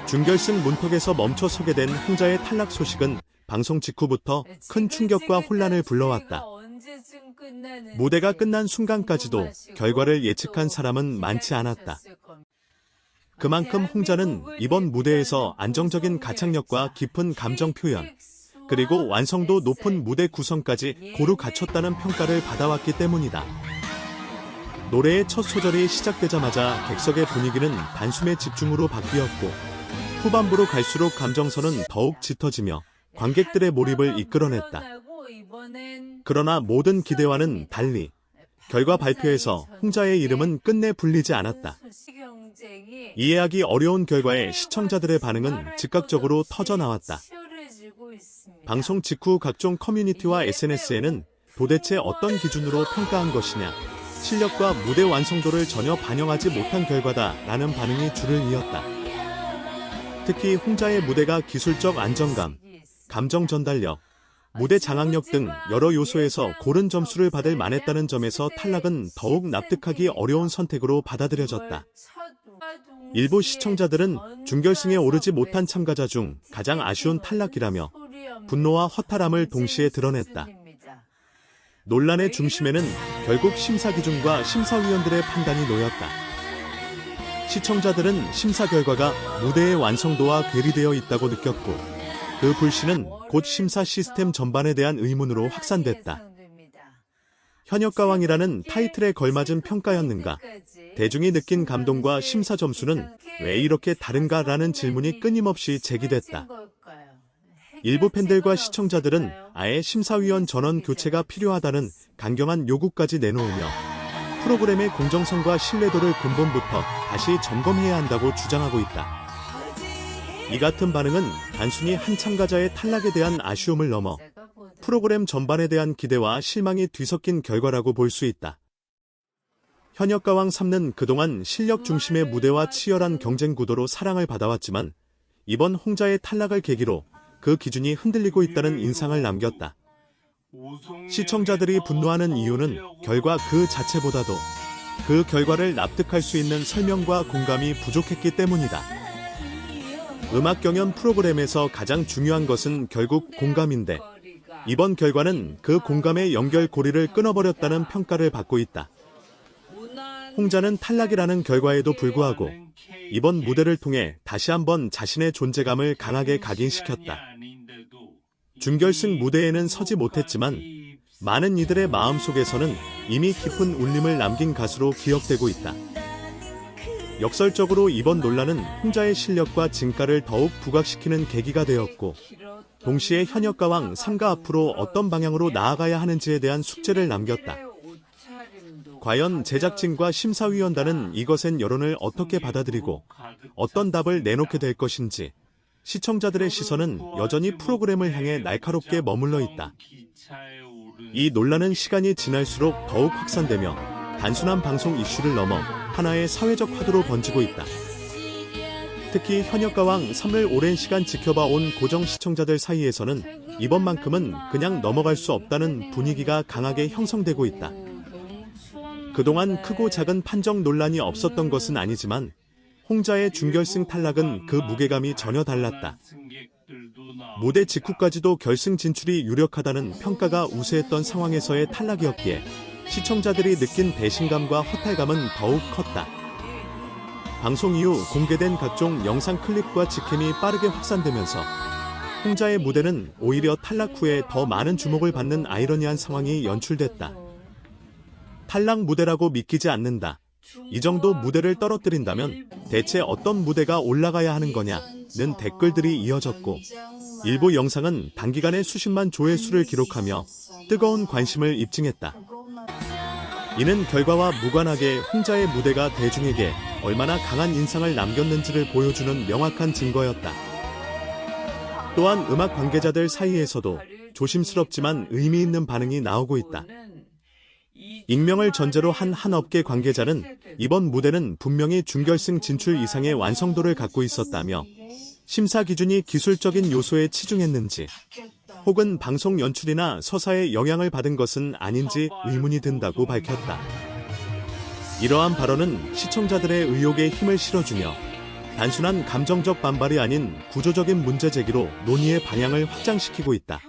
준결승 문턱에서 멈춰 서게 된 홍자의 탈락 소식은 방송 직후부터 큰 충격과 혼란을 불러왔다. 무대가 끝난 순간까지도 결과를 예측한 사람은 많지 않았다. 그만큼 홍자는 이번 무대에서 안정적인 가창력과 깊은 감정 표현, 그리고 완성도 높은 무대 구성까지 고루 갖췄다는 평가를 받아왔기 때문이다. 노래의 첫 소절이 시작되자마자 객석의 분위기는 단숨에 집중으로 바뀌었고, 후반부로 갈수록 감정선은 더욱 짙어지며 관객들의 몰입을 이끌어냈다. 그러나 모든 기대와는 달리 결과 발표에서 홍자의 이름은 끝내 불리지 않았다. 이해하기 어려운 결과에 시청자들의 반응은 즉각적으로 터져나왔다. 방송 직후 각종 커뮤니티와 SNS에는 도대체 어떤 기준으로 평가한 것이냐, 실력과 무대 완성도를 전혀 반영하지 못한 결과다라는 반응이 줄을 이었다. 특히 홍자의 무대가 기술적 안정감, 감정 전달력, 무대 장악력 등 여러 요소에서 고른 점수를 받을 만했다는 점에서 탈락은 더욱 납득하기 어려운 선택으로 받아들여졌다. 일부 시청자들은 준결승에 오르지 못한 참가자 중 가장 아쉬운 탈락이라며 분노와 허탈함을 동시에 드러냈다. 논란의 중심에는 결국 심사 기준과 심사위원들의 판단이 놓였다. 시청자들은 심사 결과가 무대의 완성도와 괴리되어 있다고 느꼈고, 그 불신은 곧 심사 시스템 전반에 대한 의문으로 확산됐다. 현역가왕이라는 타이틀에 걸맞은 평가였는가? 대중이 느낀 감동과 심사 점수는 왜 이렇게 다른가라는 질문이 끊임없이 제기됐다. 일부 팬들과 시청자들은 아예 심사위원 전원 교체가 필요하다는 강경한 요구까지 내놓으며 프로그램의 공정성과 신뢰도를 근본부터 다시 점검해야 한다고 주장하고 있다. 이 같은 반응은 단순히 한 참가자의 탈락에 대한 아쉬움을 넘어 프로그램 전반에 대한 기대와 실망이 뒤섞인 결과라고 볼 수 있다. 현역가왕 3는 그동안 실력 중심의 무대와 치열한 경쟁 구도로 사랑을 받아왔지만 이번 홍자의 탈락을 계기로 그 기준이 흔들리고 있다는 인상을 남겼다. 시청자들이 분노하는 이유는 결과 그 자체보다도 그 결과를 납득할 수 있는 설명과 공감이 부족했기 때문이다. 음악 경연 프로그램에서 가장 중요한 것은 결국 공감인데, 이번 결과는 그 공감의 연결고리를 끊어버렸다는 평가를 받고 있다. 홍자는 탈락이라는 결과에도 불구하고 이번 무대를 통해 다시 한번 자신의 존재감을 강하게 각인시켰다. 준결승 무대에는 서지 못했지만 많은 이들의 마음속에서는 이미 깊은 울림을 남긴 가수로 기억되고 있다. 역설적으로 이번 논란은 홍자의 실력과 진가를 더욱 부각시키는 계기가 되었고, 동시에 현역가왕 3가 앞으로 어떤 방향으로 나아가야 하는지에 대한 숙제를 남겼다. 과연 제작진과 심사위원단은 이것엔 여론을 어떻게 받아들이고 어떤 답을 내놓게 될 것인지, 시청자들의 시선은 여전히 프로그램을 향해 날카롭게 머물러 있다. 이 논란은 시간이 지날수록 더욱 확산되며 단순한 방송 이슈를 넘어 하나의 사회적 화두로 번지고 있다. 특히 현역가왕 3을 오랜 시간 지켜봐온 고정 시청자들 사이에서는 이번만큼은 그냥 넘어갈 수 없다는 분위기가 강하게 형성되고 있다. 그동안 크고 작은 판정 논란이 없었던 것은 아니지만 홍자의 준결승 탈락은 그 무게감이 전혀 달랐다. 무대 직후까지도 결승 진출이 유력하다는 평가가 우세했던 상황에서의 탈락이었기에 시청자들이 느낀 배신감과 허탈감은 더욱 컸다. 방송 이후 공개된 각종 영상 클립과 직캠이 빠르게 확산되면서 홍자의 무대는 오히려 탈락 후에 더 많은 주목을 받는 아이러니한 상황이 연출됐다. 탈락 무대라고 믿기지 않는다. 이 정도 무대를 떨어뜨린다면 대체 어떤 무대가 올라가야 하는 거냐는 댓글들이 이어졌고, 일부 영상은 단기간에 수십만 조회수를 기록하며 뜨거운 관심을 입증했다. 이는 결과와 무관하게 홍자의 무대가 대중에게 얼마나 강한 인상을 남겼는지를 보여주는 명확한 증거였다. 또한 음악 관계자들 사이에서도 조심스럽지만 의미 있는 반응이 나오고 있다. 익명을 전제로 한 업계 관계자는 이번 무대는 분명히 준결승 진출 이상의 완성도를 갖고 있었다며, 심사 기준이 기술적인 요소에 치중했는지 혹은 방송 연출이나 서사에 영향을 받은 것은 아닌지 의문이 든다고 밝혔다. 이러한 발언은 시청자들의 의혹에 힘을 실어주며 단순한 감정적 반발이 아닌 구조적인 문제 제기로 논의의 방향을 확장시키고 있다.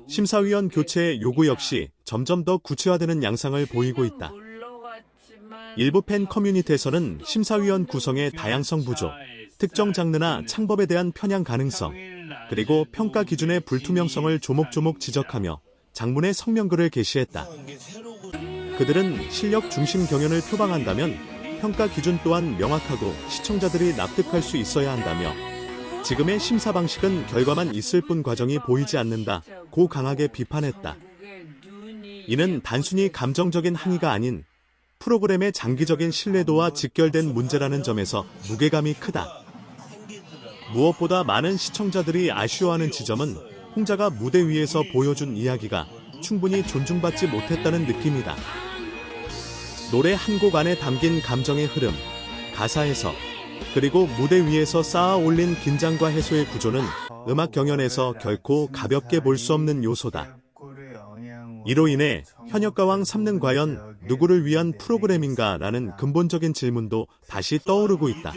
심사위원 교체의 요구 역시 점점 더 구체화되는 양상을 보이고 있다. 일부 팬 커뮤니티에서는 심사위원 구성의 다양성 부족, 특정 장르나 창법에 대한 편향 가능성, 그리고 평가 기준의 불투명성을 조목조목 지적하며 장문의 성명글을 게시했다. 그들은 실력 중심 경연을 표방한다면 평가 기준 또한 명확하고 시청자들이 납득할 수 있어야 한다며 지금의 심사 방식은 결과만 있을 뿐 과정이 보이지 않는다고 강하게 비판했다. 이는 단순히 감정적인 항의가 아닌 프로그램의 장기적인 신뢰도와 직결된 문제라는 점에서 무게감이 크다. 무엇보다 많은 시청자들이 아쉬워하는 지점은 홍자가 무대 위에서 보여준 이야기가 충분히 존중받지 못했다는 느낌이다. 노래 한 곡 안에 담긴 감정의 흐름, 가사 해석, 그리고 무대 위에서 쌓아 올린 긴장과 해소의 구조는 음악 경연에서 결코 가볍게 볼 수 없는 요소다. 이로 인해 현역가왕 3는 과연 누구를 위한 프로그램인가라는 근본적인 질문도 다시 떠오르고 있다.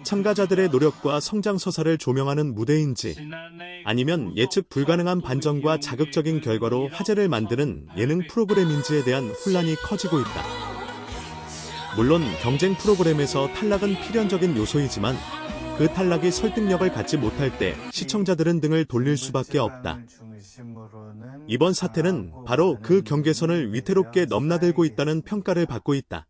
참가자들의 노력과 성장 서사를 조명하는 무대인지, 아니면 예측 불가능한 반전과 자극적인 결과로 화제를 만드는 예능 프로그램인지에 대한 혼란이 커지고 있다. 물론 경쟁 프로그램에서 탈락은 필연적인 요소이지만 그 탈락이 설득력을 갖지 못할 때 시청자들은 등을 돌릴 수밖에 없다. 이번 사태는 바로 그 경계선을 위태롭게 넘나들고 있다는 평가를 받고 있다.